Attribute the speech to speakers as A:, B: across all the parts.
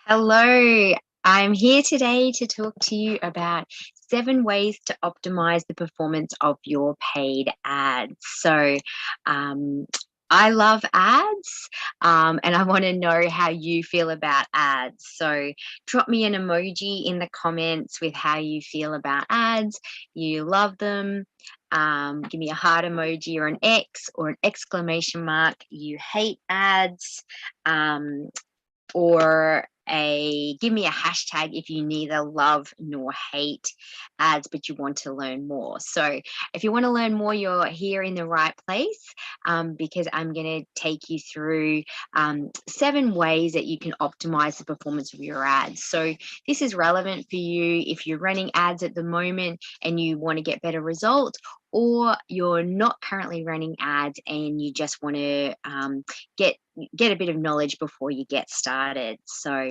A: Hello, I'm here today to talk to you about 7 ways to optimize the performance of your paid ads. Um, I love ads, and I want to know how you feel about ads. So, drop me an emoji in the comments with how you feel about ads. You love them. Give me a heart emoji or an X or an exclamation mark. You hate ads. Or give me a hashtag if you neither love nor hate ads but you want to learn more. So if you want to learn more, you're here in the right place, because I'm going to take you through 7 ways that you can optimize the performance of your ads. So this is relevant for you if you're running ads at the moment and you want to get better results, or you're not currently running ads and you just want to get a bit of knowledge before you get started. So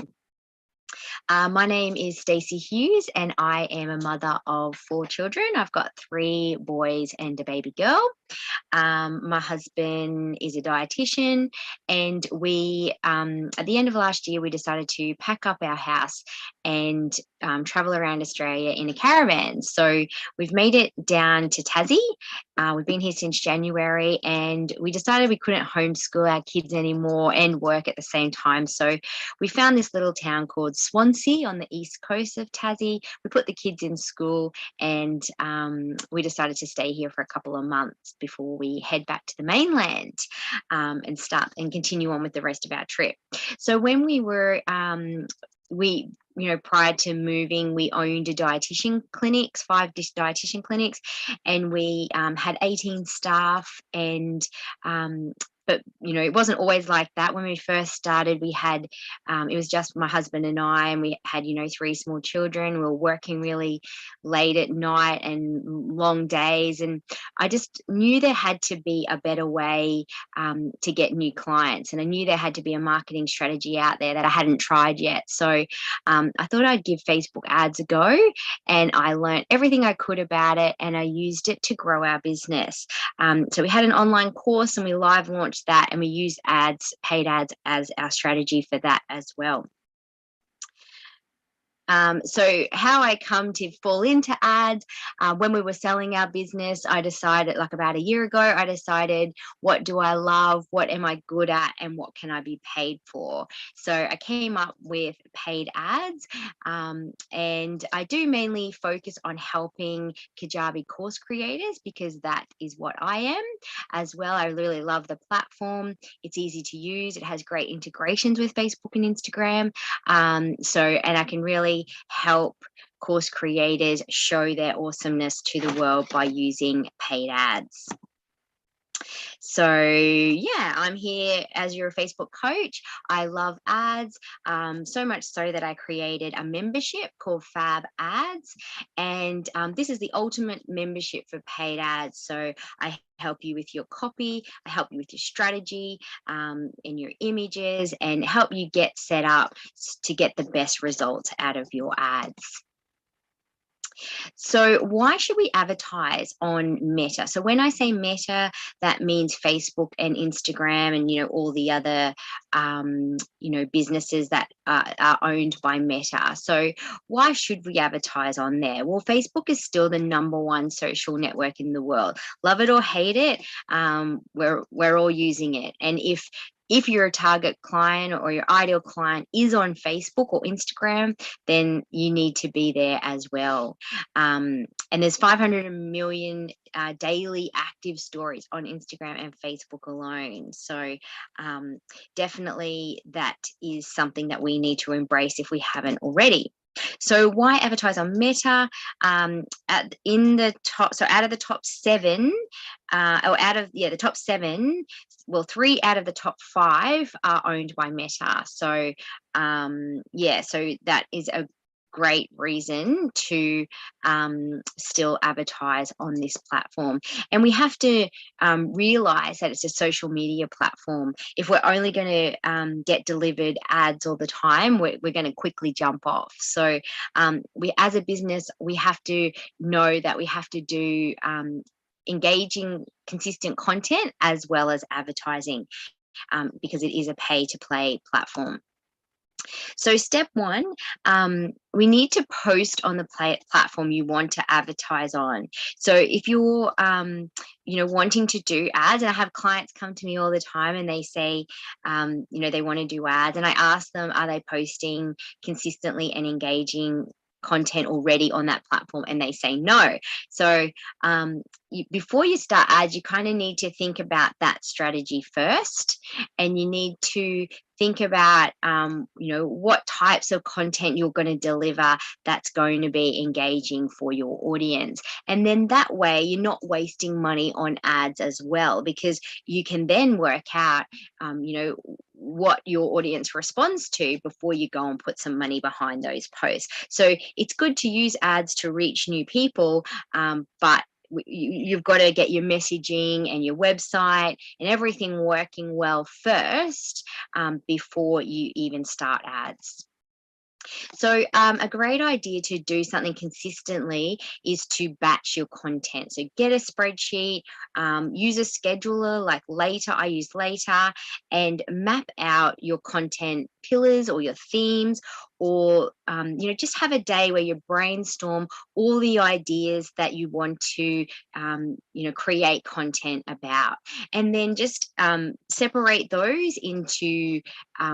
A: my name is Stacey Hughes and I am a mother of 4 children. I've got 3 boys and a baby girl. My husband is a dietitian, and we, at the end of last year, we decided to pack up our house and travel around Australia in a caravan. So we've made it down to Tassie. We've been here since January, and we decided we couldn't homeschool our kids anymore and work at the same time. So we found this little town called Swansea on the east coast of Tassie. We put the kids in school, and we decided to stay here for a couple of months before we head back to the mainland, and start and continue on with the rest of our trip. So when we were prior to moving, we owned a dietitian clinics, 5 dietitian clinics, and we had 18 staff. And but it wasn't always like that. When we first started, we had it was just my husband and I, and we had 3 small children. We were working really late at night and long days, and I just knew there had to be a better way to get new clients, and I knew there had to be a marketing strategy out there that I hadn't tried yet. So I thought I'd give Facebook ads a go, and I learned everything I could about it, and I used it to grow our business. So we had an online course and we live launched that, and we used paid ads as our strategy for that as well. So how I come to fall into ads, when we were selling our business, I decided, like about a year ago, I decided, what do I love? What am I good at? And what can I be paid for? So I came up with paid ads, and I do mainly focus on helping Kajabi course creators because that is what I am as well. I really love the platform. It's easy to use. It has great integrations with Facebook and Instagram. And I can really help course creators show their awesomeness to the world by using paid ads. So yeah, I'm here as your Facebook coach. I love ads, so much so that I created a membership called Fab Ads, and this is the ultimate membership for paid ads. So I help you with your copy, I help you with your strategy, and your images, and help you get set up to get the best results out of your ads. So why should we advertise on Meta? So when I say Meta, that means Facebook and Instagram and, all the other, businesses that are owned by Meta. So why should we advertise on there? Well, Facebook is still the #1 social network in the world. Love it or hate it, we're all using it. And if your target client or your ideal client is on Facebook or Instagram, then you need to be there as well. And there's 500 million daily active stories on Instagram and Facebook alone. So definitely that is something that we need to embrace if we haven't already. So why advertise on Meta? Out of the top 7, the top 7, well, 3 out of the top 5 are owned by Meta. So so that is a great reason to still advertise on this platform. And we have to realize that it's a social media platform. If we're only going to get delivered ads all the time, we're going to quickly jump off. So we, as a business, we have to know that we have to do engaging consistent content as well as advertising, because it is a pay to play platform. So step one, we need to post on the platform you want to advertise on. So if you're, wanting to do ads, and I have clients come to me all the time and they say, they want to do ads, and I ask them, are they posting consistently and engaging content already on that platform? And they say no. So before you start ads, you kind of need to think about that strategy first, and you need to think about what types of content you're going to deliver that's going to be engaging for your audience. And then that way you're not wasting money on ads as well, because you can then work out what your audience responds to before you go and put some money behind those posts. So it's good to use ads to reach new people, but you've got to get your messaging and your website and everything working well first, before you even start ads. So a great idea to do something consistently is to batch your content. So get a spreadsheet, use a scheduler like Later. I use Later, and map out your content pillars or your themes, or just have a day where you brainstorm all the ideas that you want to create content about, and then just separate those into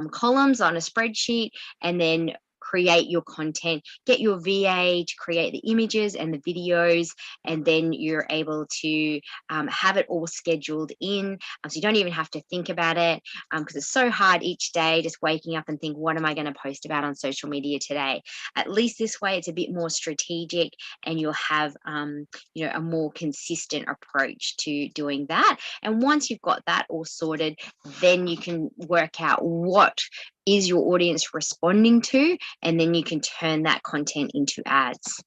A: columns on a spreadsheet, and then create your content, get your VA to create the images and the videos, and then you're able to have it all scheduled in, so you don't even have to think about it, because it's so hard each day just waking up and think, what am I going to post about on social media today? At least this way it's a bit more strategic, and you'll have a more consistent approach to doing that. And once you've got that all sorted, then you can work out what is your audience responding to, and then you can turn that content into ads.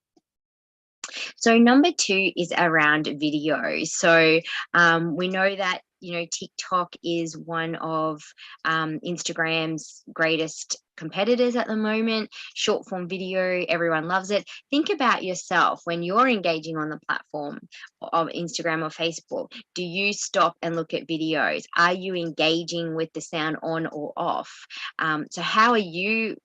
A: So number 2 is around video. So we know that TikTok is one of Instagram's greatest competitors at the moment. Short form video, everyone loves it. Think about yourself when you're engaging on the platform of Instagram or Facebook. Do you stop and look at videos? Are you engaging with the sound on or off? So how are you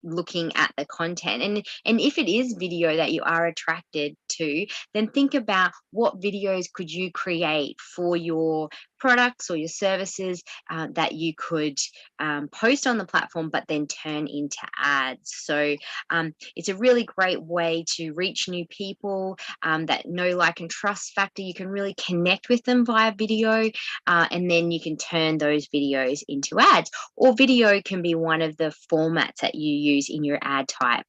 A: looking at the content? And if it is video that you are attracted to, then think about what videos could you create for your products or your services, that you could post on the platform but then turn into ads. So it's a really great way to reach new people, that know, like, and trust factor. You can really connect with them via video, and then you can turn those videos into ads. Or video can be one of the formats that you use in your ad type.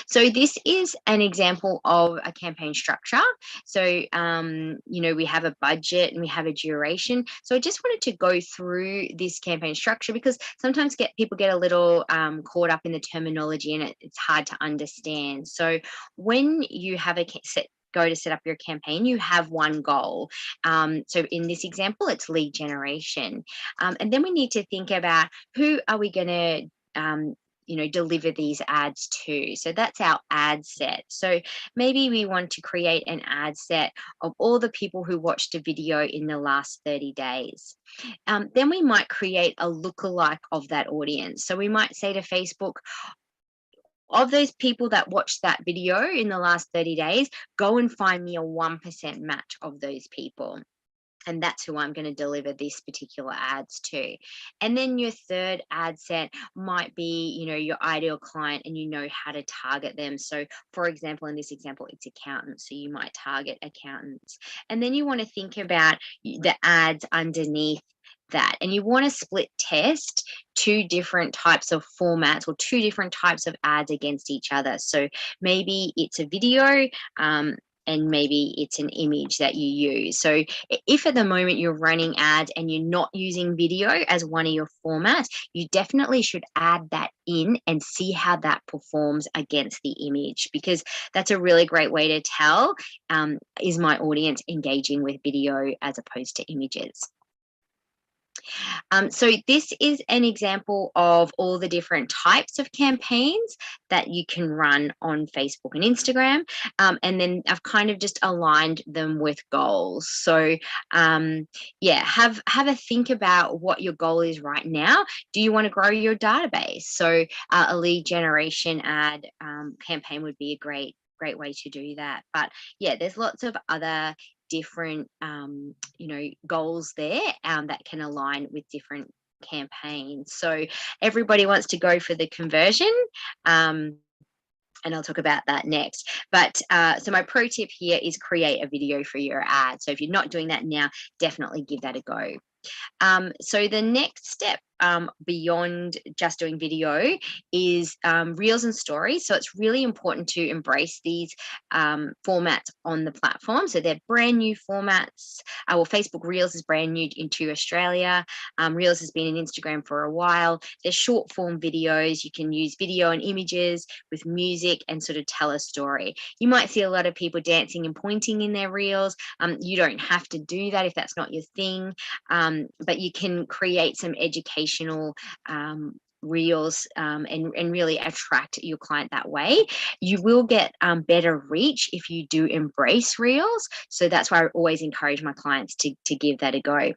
A: So this is an example of a campaign structure. So, we have a budget and we have a duration. So I just wanted to go through this campaign structure, because sometimes people get a little caught up in the terminology, and it's hard to understand. So when you have go to set up your campaign, you have one goal. So in this example, it's lead generation. And then we need to think about, who are we going to deliver these ads to? So that's our ad set. So maybe we want to create an ad set of all the people who watched a video in the last 30 days. Then we might create a lookalike of that audience. So we might say to Facebook, of those people that watched that video in the last 30 days, go and find me a 1% match of those people. And that's who I'm going to deliver this particular ads to. And then your third ad set might be, your ideal client, and you know how to target them. So for example, in this example, it's accountants. So you might target accountants. And then you want to think about the ads underneath that. And you want to split test 2 different types of formats, or 2 different types of ads against each other. So maybe it's a video, and maybe it's an image that you use. So if at the moment you're running ads and you're not using video as one of your formats, you definitely should add that in and see how that performs against the image, because that's a really great way to tell, is my audience engaging with video as opposed to images. So this is an example of all the different types of campaigns that you can run on Facebook and Instagram. And then I've kind of just aligned them with goals. So yeah, have a think about what your goal is right now. Do you want to grow your database? So a lead generation ad campaign would be a great way to do that. But yeah, there's lots of other different goals there that can align with different campaigns. So everybody wants to go for the conversion, and I'll talk about that next. But so my pro tip here is create a video for your ad. So if you're not doing that now, definitely give that a go. So the next step beyond just doing video is reels and stories. So it's really important to embrace these formats on the platform. So they're brand new formats. Well, Facebook Reels is brand new into Australia. Reels has been in Instagram for a while. They're short form videos. You can use video and images with music and sort of tell a story. You might see a lot of people dancing and pointing in their reels. You don't have to do that if that's not your thing. But you can create some educational reels and really attract your client that way. You will get better reach if you do embrace reels. So that's why I always encourage my clients to give that a go.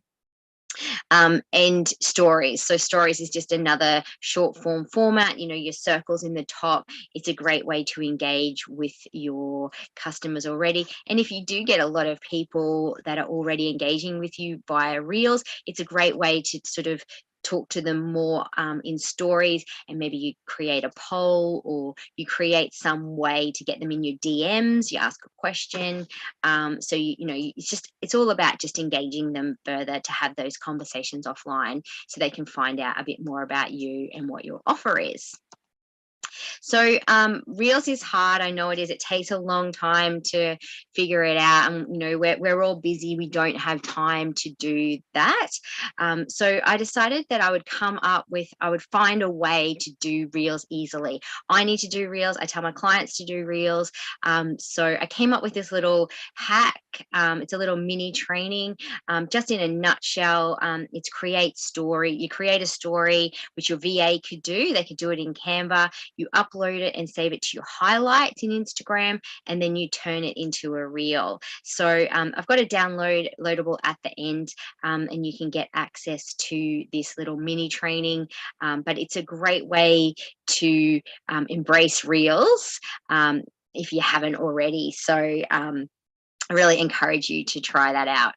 A: And stories. So stories is just another short form format. Your circles in the top. It's a great way to engage with your customers already. And if you do get a lot of people that are already engaging with you via reels, it's a great way to sort of talk to them more in stories, and maybe you create a poll or you create some way to get them in your DMs. You ask a question. So it's all about just engaging them further to have those conversations offline so they can find out a bit more about you and what your offer is. So reels is hard. I know it is. It takes a long time to figure it out. And, we're all busy. We don't have time to do that. So I decided that I would find a way to do reels easily. I need to do reels. I tell my clients to do reels. So I came up with this little hack. It's a little mini training. Just in a nutshell, it's create story. You create a story, which your VA could do. They could do it in Canva. You upload it and save it to your highlights in Instagram, and then you turn it into a reel. So I've got a downloadable at the end, and you can get access to this little mini training. But it's a great way to embrace reels if you haven't already. So I really encourage you to try that out.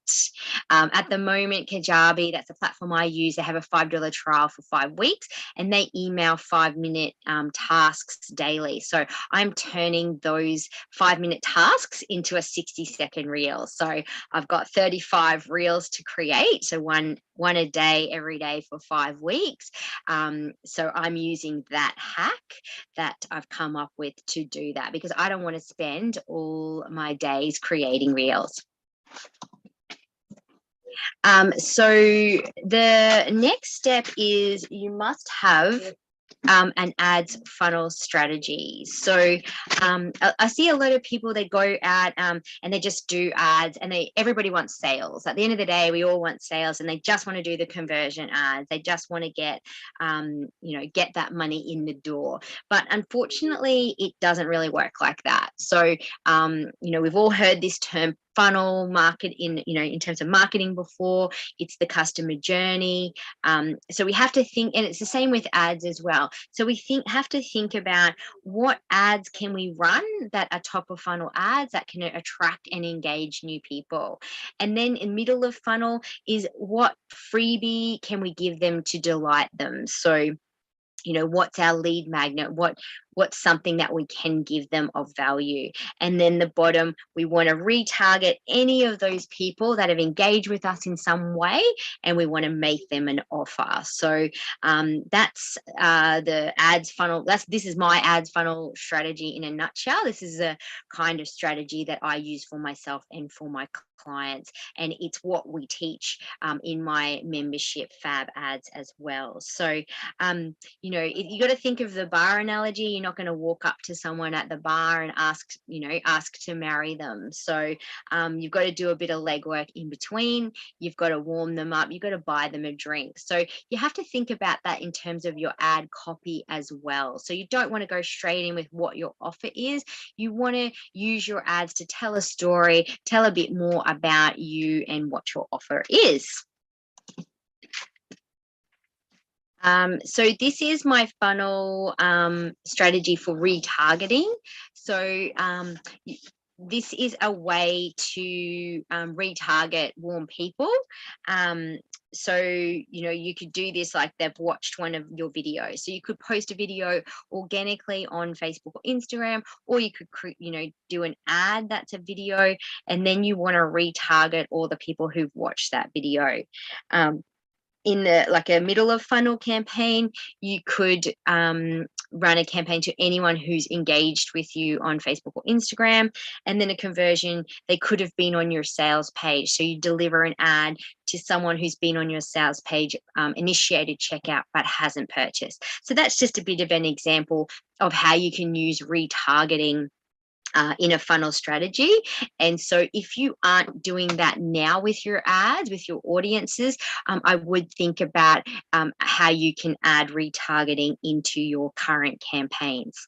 A: At the moment, Kajabi, that's the platform I use, they have a $5 trial for 5 weeks, and they email 5-minute tasks daily. So I'm turning those 5-minute tasks into a 60-second reel. So I've got 35 reels to create. So one a day, every day for 5 weeks. So I'm using that hack that I've come up with to do that, because I don't want to spend all my days creating reels. So the next step is you must have an ads funnel strategy. So I see a lot of people, they go out and they just do ads, and everybody wants sales. At the end of the day, we all want sales, and they just want to do the conversion ads. They just want to get that money in the door. But unfortunately, it doesn't really work like that. So we've all heard this term funnel market in terms of marketing before. It's the customer journey. So we have to think, and it's the same with ads as well. So we have to think about what ads can we run that are top of funnel ads that can attract and engage new people. And then in middle of funnel is what freebie can we give them to delight them. So what's our lead magnet, what's something that we can give them of value. And then the bottom, we want to retarget any of those people that have engaged with us in some way, and we want to make them an offer. So that's the ads funnel. This is my ads funnel strategy in a nutshell. This is a kind of strategy that I use for myself and for my clients, and it's what we teach in my membership Fab Ads as well. So you got to think of the bar analogy. You're not going to walk up to someone at the bar and ask to marry them. So you've got to do a bit of legwork in between. You've got to warm them up. You've got to buy them a drink. So you have to think about that in terms of your ad copy as well. So you don't want to go straight in with what your offer is. You want to use your ads to tell a story, tell a bit more about you and what your offer is. So this is my funnel strategy for retargeting. So this is a way to retarget warm people. So, you could do this like they've watched one of your videos. So you could post a video organically on Facebook or Instagram, or you could, do an ad that's a video, and then you want to retarget all the people who've watched that video. In a middle of funnel campaign, you could run a campaign to anyone who's engaged with you on Facebook or Instagram, and then a conversion, they could have been on your sales page. So you deliver an ad to someone who's been on your sales page, initiated checkout, but hasn't purchased. So that's just a bit of an example of how you can use retargeting in a funnel strategy. And so if you aren't doing that now with your ads, with your audiences, I would think about how you can add retargeting into your current campaigns.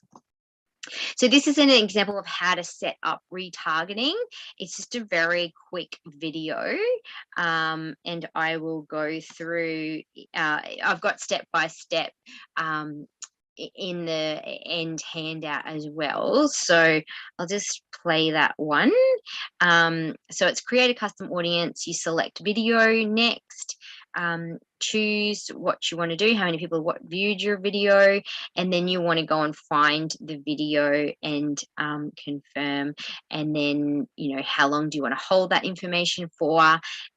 A: So this is an example of how to set up retargeting. It's just a very quick video, and I will go through, I've got step-by-step in the end handout as well. So I'll just play that one. So it's create a custom audience. You select video next. Choose what you want to do, how many people viewed your video, and then you want to go and find the video and confirm, and then how long do you want to hold that information for,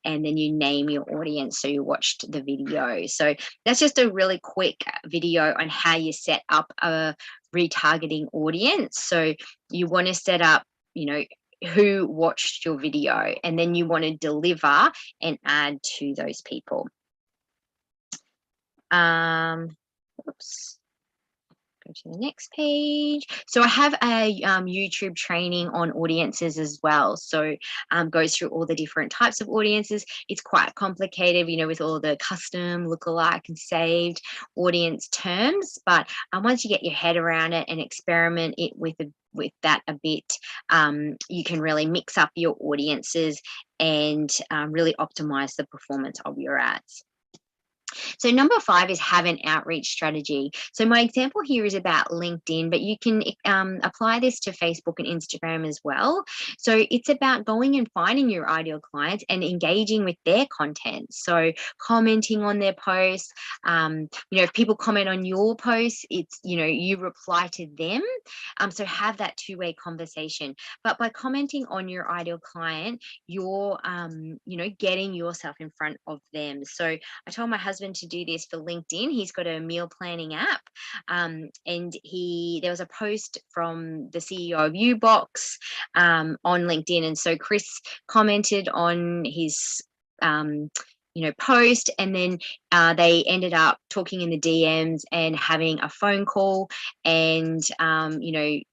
A: and then you name your audience so you watched the video. So that's just a really quick video on how you set up a retargeting audience. So you want to set up who watched your video, and then you want to deliver an ad to those people. Oops. Go to the next page. So I have a YouTube training on audiences as well. So goes through all the different types of audiences. It's quite complicated, with all the custom, lookalike, and saved audience terms. But once you get your head around it and experiment it with that a bit, you can really mix up your audiences and really optimize the performance of your ads. So number 5 is have an outreach strategy. So my example here is about LinkedIn, but you can apply this to Facebook and Instagram as well. So it's about going and finding your ideal clients and engaging with their content. So commenting on their posts, if people comment on your posts, it's, you reply to them. So have that two-way conversation. But by commenting on your ideal client, you're, getting yourself in front of them. So I told my husband to do this for LinkedIn. He's got a meal planning app, and there was a post from the CEO of Ubox on LinkedIn, and so Chris commented on his post, and then they ended up talking in the DMs and having a phone call and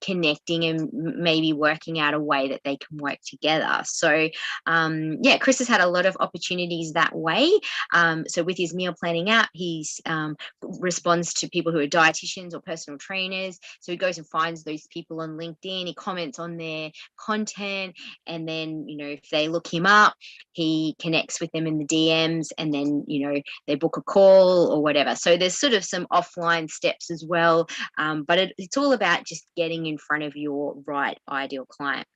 A: connecting and maybe working out a way that they can work together. So Chris has had a lot of opportunities that way. So with his meal planning app, he's responds to people who are dietitians or personal trainers. So he goes and finds those people on LinkedIn, he comments on their content, and then if they look him up, he connects with them in the DMs, and then they book a call or whatever. So there's sort of some offline steps as well, but it's all about just getting in front of your right ideal client.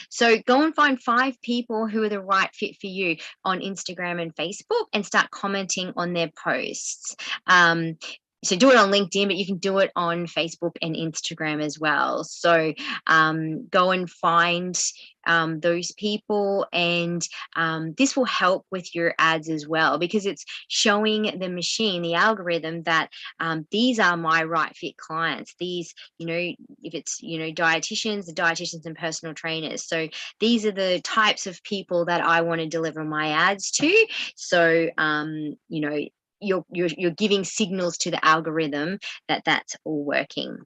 A: So go and find 5 people who are the right fit for you on Instagram and Facebook and start commenting on their posts. so do it on LinkedIn, but you can do it on Facebook and Instagram as well. So go and find those people, and this will help with your ads as well, because it's showing the machine, the algorithm, that these are my right fit clients. These, if it's, dietitians, the dietitians and personal trainers. So these are the types of people that I want to deliver my ads to. So, you're giving signals to the algorithm that that's all working.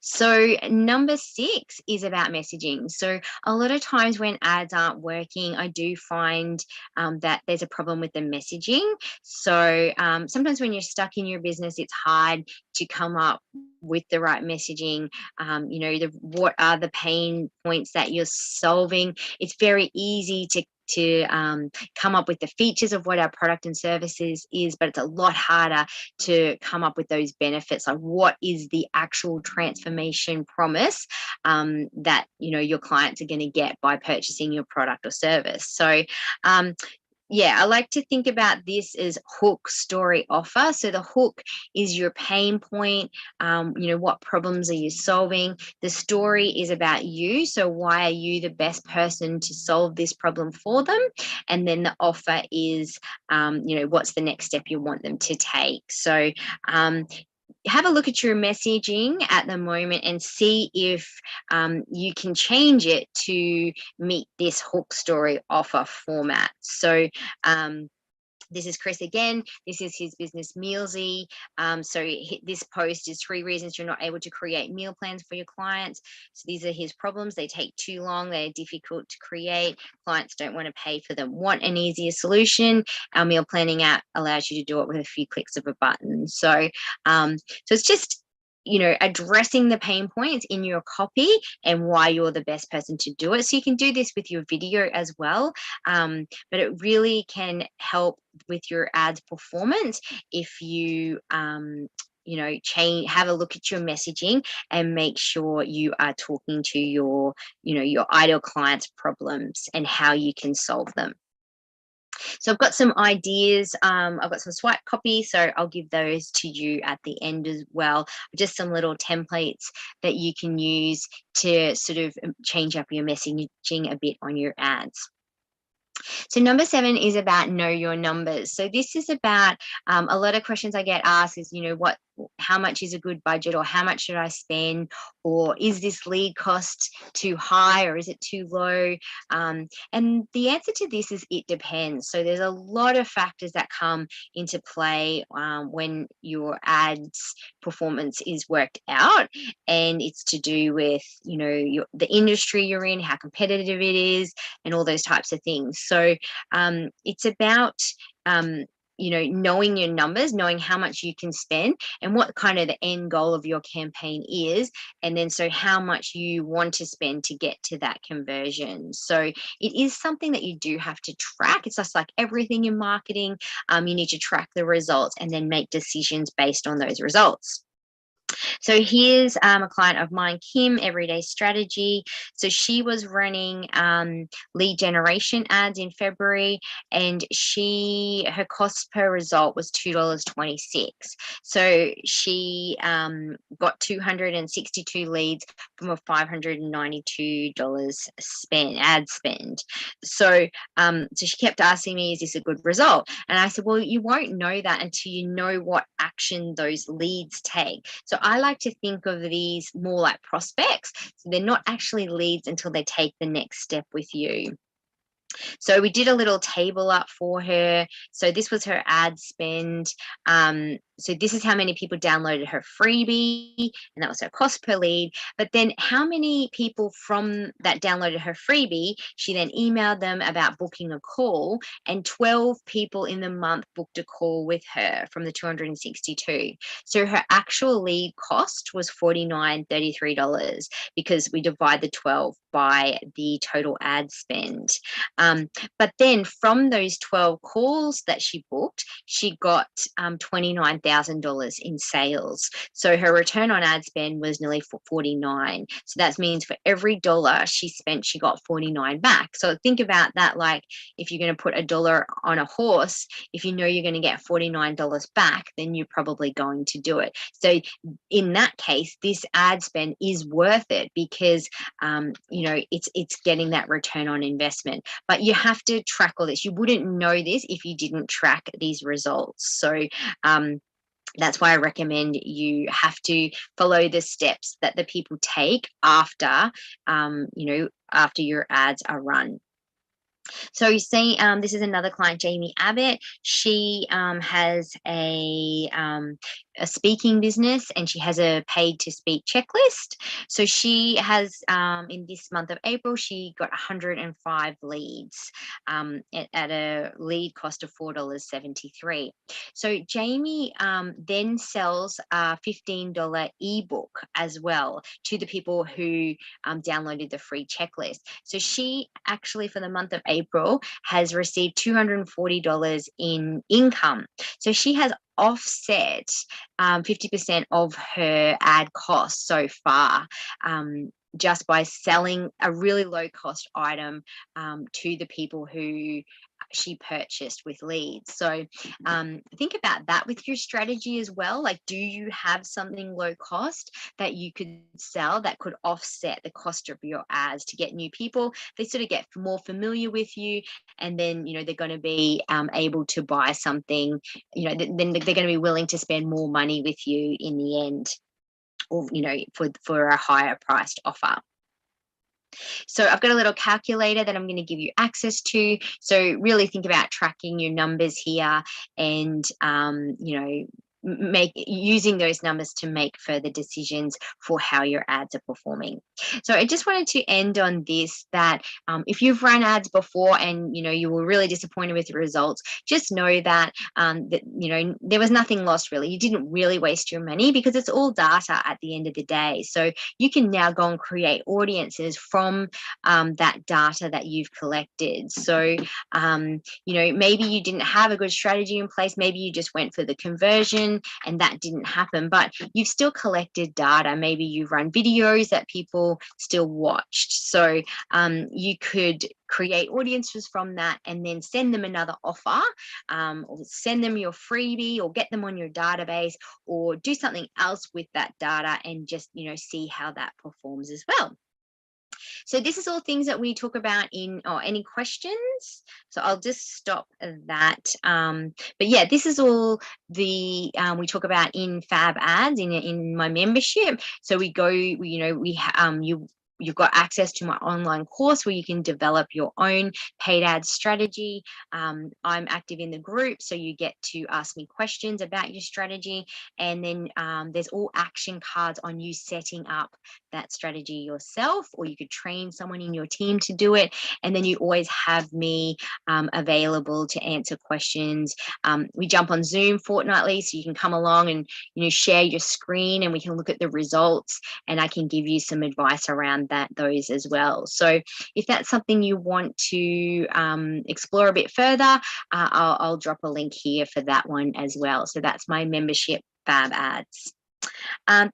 A: So number 6 is about messaging. So a lot of times when ads aren't working, I do find that there's a problem with the messaging. So sometimes when you're stuck in your business, it's hard to come up with the right messaging. What are the pain points that you're solving? It's very easy to come up with the features of what our product and services is, but it's a lot harder to come up with those benefits. Like, what is the actual transformation promise that your clients are going to get by purchasing your product or service? So I like to think about this as hook, story, offer. So the hook is your pain point. What problems are you solving? The story is about you. So why are you the best person to solve this problem for them? And then the offer is, what's the next step you want them to take? So have a look at your messaging at the moment and see if you can change it to meet this hook, story, offer format. So this is Chris again. This is his business Mealsy. This post is 3 reasons you're not able to create meal plans for your clients. So these are his problems. They take too long. They're difficult to create. Clients don't want to pay for them. Want an easier solution? Our meal planning app allows you to do it with a few clicks of a button. So it's just addressing the pain points in your copy and why you're the best person to do it. So you can do this with your video as well, but it really can help with your ads performance if you have a look at your messaging and make sure you are talking to your ideal clients' problems and how you can solve them. So I've got some ideas. I've got some swipe copy, so I'll give those to you at the end as well. Just some little templates that you can use to sort of change up your messaging a bit on your ads. So number 7 is about know your numbers. So this is about a lot of questions I get asked is, how much is a good budget, or how much should I spend, or is this lead cost too high or is it too low? And the answer to this is it depends. So there's a lot of factors that come into play when your ads performance is worked out, and it's to do with the industry you're in, how competitive it is, and all those types of things. So it's about knowing your numbers, knowing how much you can spend and what kind of the end goal of your campaign is, and then so how much you want to spend to get to that conversion. So it is something that you do have to track. It's just like everything in marketing. You need to track the results and then make decisions based on those results. So here's a client of mine, Kim, Everyday Strategy. So she was running lead generation ads in February, and her cost per result was $2.26. So she got 262 leads from a $592 ad spend. So she kept asking me, is this a good result? And I said, well, you won't know that until you know what action those leads take. So I like to think of these more like prospects. So they're not actually leads until they take the next step with you. So we did a little table up for her. So this was her ad spend. So this is how many people downloaded her freebie, and that was her cost per lead. But then how many people from that downloaded her freebie, she then emailed them about booking a call, and 12 people in the month booked a call with her from the 262. So her actual lead cost was $49.33 because we divide the 12 by the total ad spend. But then from those 12 calls that she booked, she got $29.33 $100,000 in sales. So her return on ad spend was nearly 49. So that means for every dollar she spent, she got 49 back. So think about that, like if you're going to put a dollar on a horse, if you know you're going to get $49 back, then you're probably going to do it. So in that case, this ad spend is worth it because it's getting that return on investment. But you have to track all this. You wouldn't know this if you didn't track these results. So that's why I recommend you have to follow the steps that the people take after after your ads are run. So you see, this is another client, Jamie Abbott. She has a speaking business, and she has a paid to speak checklist. So she has, in this month of April, she got 105 leads at a lead cost of $4.73. So Jamie then sells a $15 ebook as well to the people who downloaded the free checklist. So she actually, for the month of April, has received $240 in income. So she has offset 50% of her ad costs so far, just by selling a really low cost item to the people who she purchased with leads. So think about that with your strategy as well. Like, do you have something low cost that you could sell that could offset the cost of your ads to get new people? They sort of get more familiar with you, and then they're going to be able to buy something. Then they're going to be willing to spend more money with you in the end, or for a higher priced offer. So I've got a little calculator that I'm going to give you access to. So really think about tracking your numbers here, and using those numbers to make further decisions for how your ads are performing. So I just wanted to end on this, that if you've run ads before and you were really disappointed with the results, just know that there was nothing lost really. You didn't really waste your money, because it's all data at the end of the day. So you can now go and create audiences from that data that you've collected. So maybe you didn't have a good strategy in place. Maybe you just went for the conversion and that didn't happen, but you've still collected data. Maybe you've run videos that people still watched. So you could create audiences from that and then send them another offer, or send them your freebie, or get them on your database, or do something else with that data and just see how that performs as well. So this is all things that we talk about any questions. So I'll just stop that. But yeah, this is all we talk about in Fab Ads in my membership. So we go, you've got access to my online course where you can develop your own paid ad strategy. I'm active in the group, so you get to ask me questions about your strategy. And then there's all action cards on you setting up that strategy yourself, or you could train someone in your team to do it. And then you always have me available to answer questions. We jump on Zoom fortnightly, so you can come along and share your screen, and we can look at the results, and I can give you some advice around those as well. So if that's something you want to explore a bit further, I'll drop a link here for that one as well. So that's my membership, Fab Ads.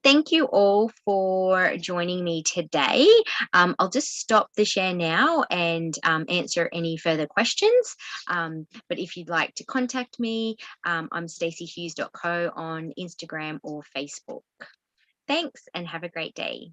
A: Thank you all for joining me today. I'll just stop the share now and answer any further questions. But if you'd like to contact me, I'm staceyhughes.co on Instagram or Facebook. Thanks, and have a great day.